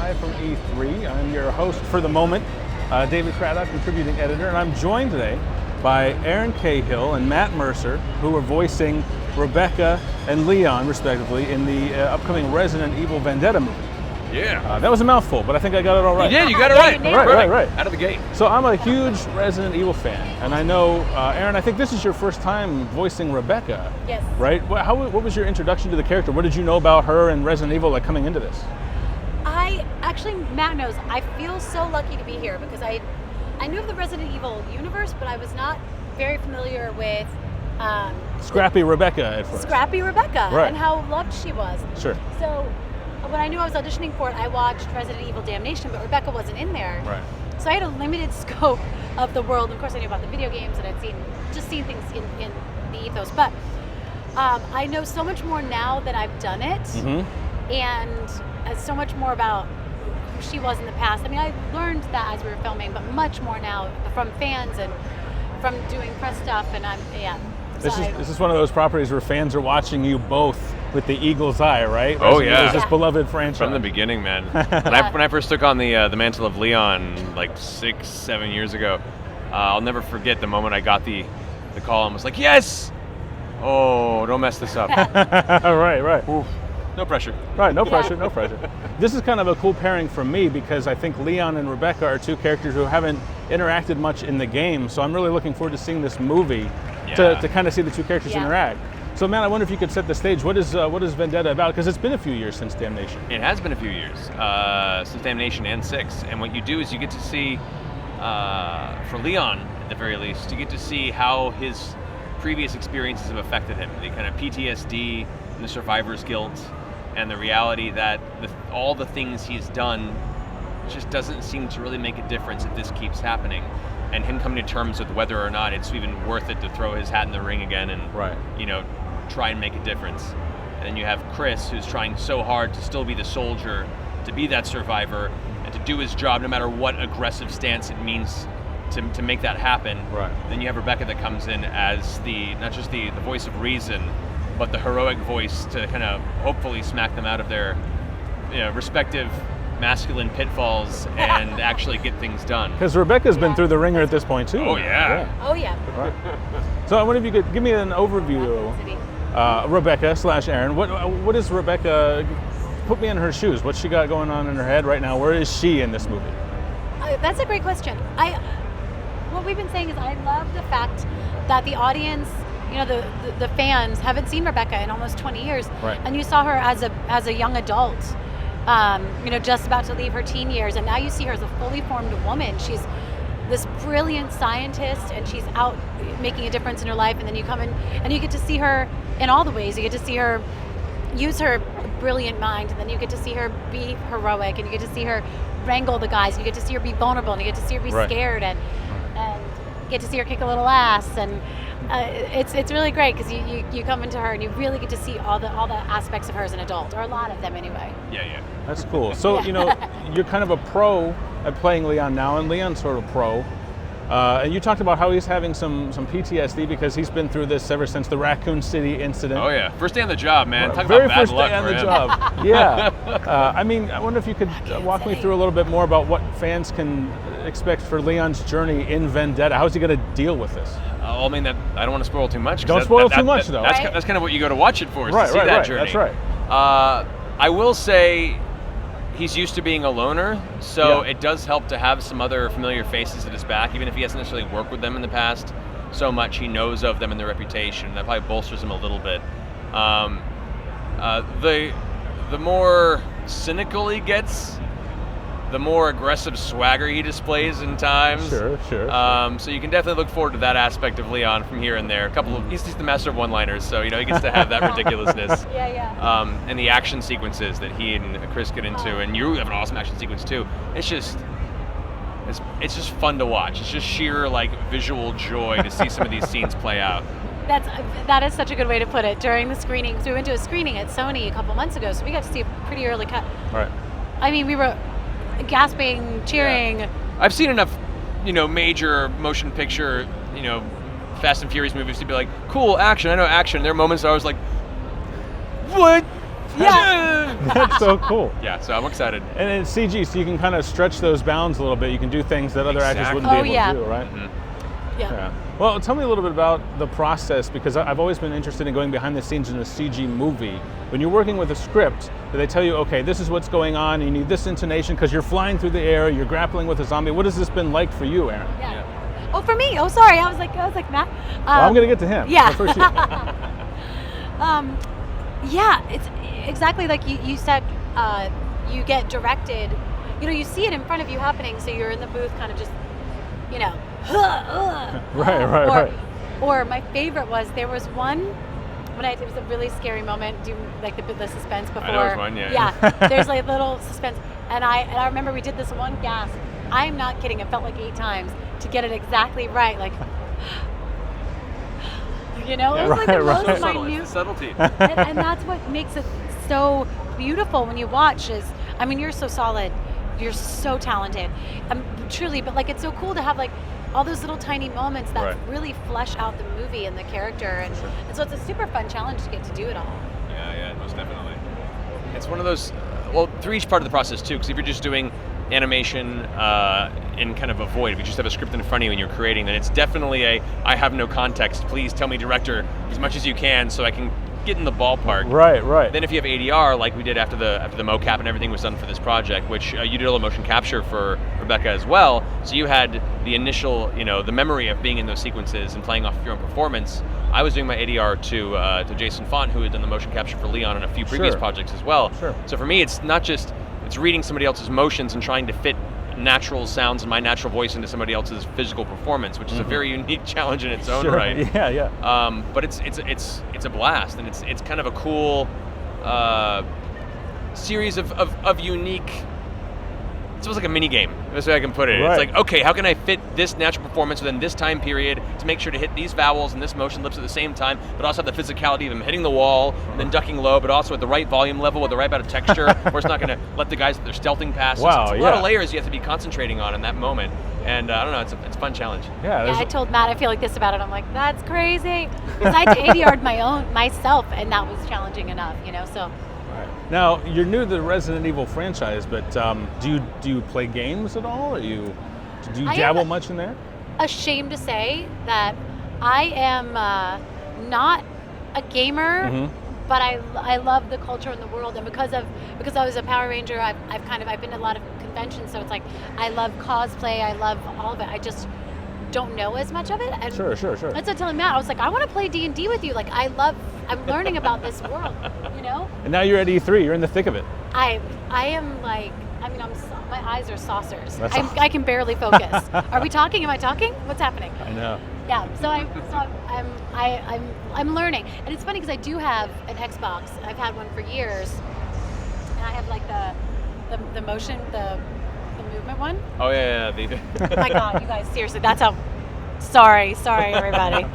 live from E3. I'm your host for the moment, David Craddock, contributing editor, and I'm joined today by Aaron Cahill and Matt Mercer, who are voicing Rebecca and Leon, respectively, in the upcoming Resident Evil Vendetta movie. Yeah. That was a mouthful, but I think I got it all right. You did, you got it right. Right. Out of the gate. So I'm a huge Resident Evil fan, and I know, Aaron, I think this is your first time voicing Rebecca. Yes. Right? What was your introduction to the character? What did you know about her and Resident Evil coming into this? Matt knows, I feel so lucky to be here because I knew of the Resident Evil universe, but I was not very familiar with Scrappy Rebecca at first. Scrappy Rebecca, right. And how loved she was. Sure. So when I knew I was auditioning for it, I watched Resident Evil Damnation, but Rebecca wasn't in there. Right. So I had a limited scope of the world. Of course, I knew about the video games and I'd seen things in the ethos. But I know so much more now that I've done it, and so much more about who she was in the past. I mean, I learned that as we were filming, but much more now from fans and from doing press stuff. And This is one of those properties where fans are watching you both with the eagle's eye, right? Oh, yeah. It's this beloved franchise. From the beginning, man. When I first took on the mantle of Leon like 6-7 years ago, I'll never forget the moment I got the call and was like, yes! Oh, don't mess this up. Right. Oof. No pressure. Right, no pressure. This is kind of a cool pairing for me because I think Leon and Rebecca are two characters who haven't interacted much in the game, so I'm really looking forward to seeing this movie to kind of see the two characters interact. So, Matt, I wonder if you could set the stage. What is Vendetta about? Because it's been a few years since Damnation. It has been a few years since Damnation and 6, and what you do is you get to see, for Leon at the very least, you get to see how his previous experiences have affected him. The kind of PTSD and the survivor's guilt, and the reality that all the things he's done just doesn't seem to really make a difference if this keeps happening. And him coming to terms with whether or not it's even worth it to throw his hat in the ring again and try and make a difference. And then you have Chris, who's trying so hard to still be the soldier, to be that survivor, and to do his job no matter what aggressive stance it means to make that happen. Right. Then you have Rebecca that comes in as not just the voice of reason, but the heroic voice to kind of hopefully smack them out of their respective masculine pitfalls and actually get things done. Because Rebecca's been through the ringer at this point too. Oh yeah. Right. So I wonder if you could give me an overview, Rebecca / Aaron. What is Rebecca? Put me in her shoes. What's she got going on in her head right now? Where is she in this movie? That's a great question. What we've been saying is I love the fact that the audience, the fans haven't seen Rebecca in almost 20 years, right. And you saw her as a young adult, just about to leave her teen years, and now you see her as a fully formed woman. She's this brilliant scientist, and she's out making a difference in her life. And then you come in and you get to see her in all the ways. You get to see her use her brilliant mind, and then you get to see her be heroic, and you get to see her wrangle the guys, and you get to see her be vulnerable, and you get to see her be scared, and get to see her kick a little ass, and it's really great because you come into her and you really get to see all the aspects of her as an adult, or a lot of them anyway. Yeah. That's cool. So you're kind of a pro at playing Leon now, and Leon's sort of pro. And you talked about how he's having some PTSD because he's been through this ever since the Raccoon City incident. Oh yeah, first day on the job, man. Talk Very about bad first luck day on for the him. job. Yeah. I wonder if you could walk me through a little bit more about what fans can expect for Leon's journey in Vendetta. How's he going to deal with this? I don't want to spoil too much. Don't spoil too much, though. That's kind of what you go to watch it for, is to see that journey. That's right. I will say he's used to being a loner, so it does help to have some other familiar faces at his back, even if he hasn't necessarily worked with them in the past so much. He knows of them and their reputation. That probably bolsters him a little bit. The more cynical he gets, the more aggressive swagger he displays in times. Sure. So you can definitely look forward to that aspect of Leon from here and there. He's the master of one-liners, so he gets to have that ridiculousness. And the action sequences that he and Chris get into, and you have an awesome action sequence too. It's just fun to watch. It's just sheer visual joy to see some of these scenes play out. That is such a good way to put it. During the screening, so we went to a screening at Sony a couple months ago, so we got to see a pretty early cut. Right. I mean, we were gasping, cheering. Yeah. I've seen enough, major motion picture, Fast and Furious movies to be like, cool, action. I know action. There are moments I was like, what? Yeah. That's so cool. Yeah, so I'm excited. And it's CG, so you can kind of stretch those bounds a little bit. You can do things that other actors wouldn't be able to do, right? Mm-hmm. Yeah. Well, tell me a little bit about the process, because I've always been interested in going behind the scenes in a CG movie. When you're working with a script, do they tell you, okay, this is what's going on, you need this intonation because you're flying through the air, you're grappling with a zombie. What has this been like for you, Aaron? Yeah. Oh, for me. Oh, sorry. I was like Matt. Well, I'm going to get to him. Yeah. First you. Yeah, it's exactly like you said. You get directed. You know, you see it in front of you happening, so you're in the booth, kind of just, you know, right. Or my favorite was there was one when it was a really scary moment, like the suspense before. I know which one, yeah. Yeah, there's like little suspense, and I remember we did this one gasp. I'm not kidding. It felt like 8 times to get it exactly right, like. You know, it was like the most minute. Subtlety. And that's what makes it so beautiful when you watch is, I mean, you're so solid. You're so talented. Truly, but like it's so cool to have like all those little tiny moments that really flesh out the movie and the character. And so it's a super fun challenge to get to do it all. Yeah, most definitely. It's one of those, well, through each part of the process too, because if you're just doing animation in kind of a void, if you just have a script in front of you and you're creating, then it's definitely I have no context, please tell me, director, as much as you can so I can get in the ballpark. Right. Then if you have ADR, like we did after the mocap and everything was done for this project, which you did a little motion capture for Rebecca as well, so you had the initial, the memory of being in those sequences and playing off of your own performance. I was doing my ADR to Jason Font, who had done the motion capture for Leon and a few previous projects as well. Sure. So for me, it's not just, it's reading somebody else's motions and trying to fit natural sounds and my natural voice into somebody else's physical performance, which is a very unique challenge in its own right. Yeah. But it's a blast, and it's kind of a cool series of unique. It's almost like a mini game. That's the way I can put it. It's like, okay, how can I fit this natural performance within this time period to make sure to hit these vowels and this motion lips at the same time, but also have the physicality of them hitting the wall and then ducking low, but also at the right volume level with the right amount of texture, where it's not going to let the guys that they're stealthing past. Wow, it's a lot of layers you have to be concentrating on in that moment. And I don't know, it's a fun challenge. Yeah, I told Matt I feel like this about it. I'm like, that's crazy, because I ADR'd myself, and that was challenging enough, so. Now, you're new to the Resident Evil franchise, but do you play games at all? Do you dabble much in there? Ashamed to say that I am not a gamer, but I love the culture in the world, and because I was a Power Ranger, I've been to a lot of conventions, so it's like I love cosplay, I love all of it. I just don't know as much of it. And Sure. That's what telling Matt. I was like, I want to play D&D with you. Like, I'm learning about this world, And now you're at E3. You're in the thick of it. I am like, my eyes are saucers. That's awesome. I can barely focus. Are we talking? Am I talking? What's happening? I know. Yeah. So I'm learning, and it's funny because I do have an Xbox. I've had one for years, and I have like the motion, the movement one. Oh yeah. Oh my God, you guys, seriously, that's how. Sorry, everybody.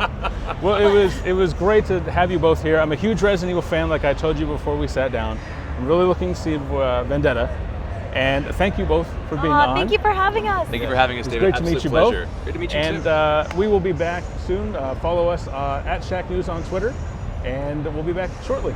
Well, it was great to have you both here. I'm a huge Resident Evil fan, like I told you before we sat down. I'm really looking to see Vendetta, and thank you both for being on. Thank you for having us. Thank you for having us, It's David. great to meet you pleasure. both. Great to meet you too. And we will be back soon. Follow us at Shacknews on Twitter, and we'll be back shortly.